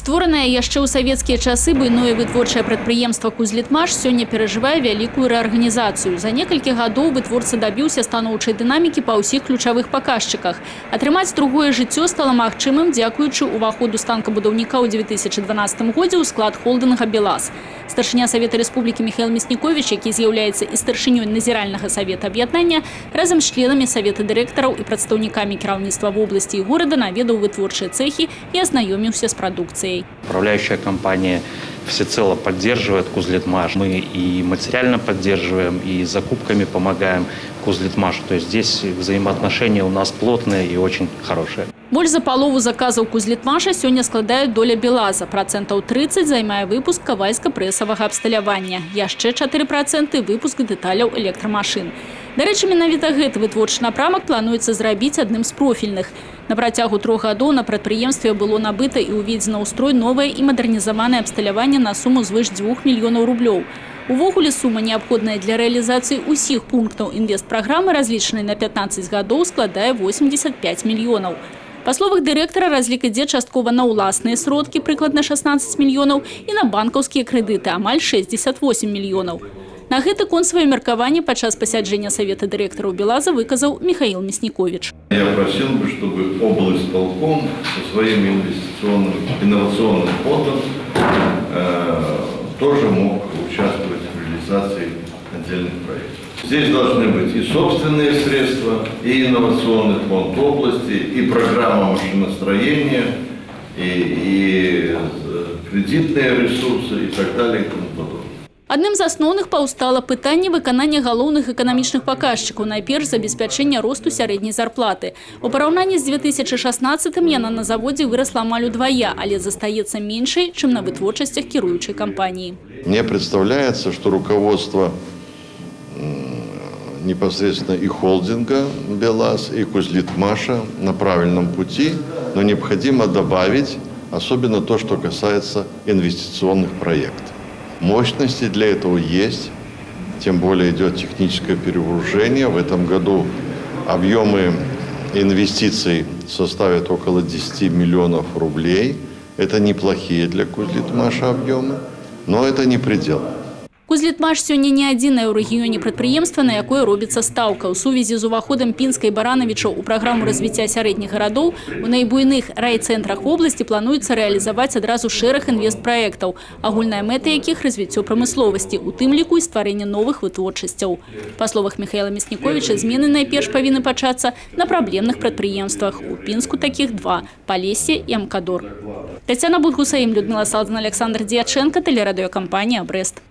Створанае яшчэ ў савецкія часы буйное вытворчае прадпрыемства «Кузлітмаш» сёння перажывае вялікую рэарганізацыю. За некалькі гадоў вытворца дабіўся станоўчай дынамікі па ўсіх ключавых паказчыках. Атрымаць другое жыццё стала магчымым дзякуючы ўваходу станкабудаўніка ў 2012 годзе ў склад холдынга «БелАЗ». Старшыня Савета Рэспублікі Михаил Мяснікович, які з'яўляецца і старшынёй назіральнага савета аб'яднання, разам з членамі савета дырэктараў і прадстаўнікамі кіраўніцтва вобласці і горада наведаў вытворчыя цэхі і азнаёміўся з прадукцыяй. Управляющая компания всецело поддерживает «Кузлітмаш». Мы и материально поддерживаем, и закупками помогаем «Кузлітмашу». То есть здесь взаимоотношения у нас плотные и очень хорошие. Больш за палову заказаў «Кузлітмаша» сёння складае доля «БелАЗа». 30% займае выпуск кавальска-прэсавага абсталявання. Яшчэ 4% выпуск дэталяў электрамашын. Дарэчы, менавіта гэты вытворчы напрамак плануецца зрабіць адным з профільных. На працягу 3 гадоў на прадпрыемстве было набыта і ўведзена ў строй новае і мадэрнізаванае абсталяванне на суму звыш 2 мільёнаў рублёў. Увогуле сума, неабходная для рэалізацыі ўсіх пунктаў інвестпраграмы, разлічанай на 15 гадоў, складае 85 мільёнаў. Па словах дырэктара, разлік ідзе часткова на ўласныя сродкі, прыкладна 16 мільёнаў, і на банкаўскія крэдыты, амаль 68 мільёнаў. На гэты конт сваё меркаванне падчас пасяджэння Савета дырэктараў «БелАЗа» выказаў Михаил Мяснікович. Я просил бы, чтобы облсполком со своим инновационным фондом тоже мог участвовать в реализации отдельных проектов. Здесь должны быть и собственные средства, и инновационный фонд области, и программа машиностроения, и кредитные ресурсы, и так далее, и тому подобное. Адным з асноўных паўстала пытанне выканання галоўных эканамічных паказчыкаў, найперш забеспячэння росту сярэдняй зарплаты. У параўнанні з 2016-м яна на заводзе вырасла амаль удвая, але застаецца меншай, чым на вытворчасцях кіруючай кампаніі. Мне представляется, что руководство непосредственно и холдинга «БелАЗ», и «Кузлітмаша» на правильном пути, но необходимо добавить, особенно то, что касается инвестиционных проектов. Мощности для этого есть, тем более идет техническое перевооружение. В этом году объемы инвестиций составят около 10 миллионов рублей. Это неплохие для «Кузлітмаша» объемы, но это не предел. «Кузлітмаш» сёння не адзінае ў рэгіёне прадпрыемства, на якое робіцца стаўка. У сувязі з уваходам Пінска і Баранавічаў у праграму развіцця сярэдніх гарадоў у найбуйных райцэнтрах вобласці плануецца рэалізаваць адразу шэраг інвестпраектаў, агульная мэта якіх развіццё прамысловасці, у тым ліку і стварэнне новых вытворчасцяў. Па словах Михаила Мясніковича, змены найперш павінны пачацца на праблемных прадпрыемствах. У Пінску такіх два – Палессе і Амкадор. Тацяна Булгусаім, Людмила Салдин, Александр Дьяченко, телерадиокомпания «Брест».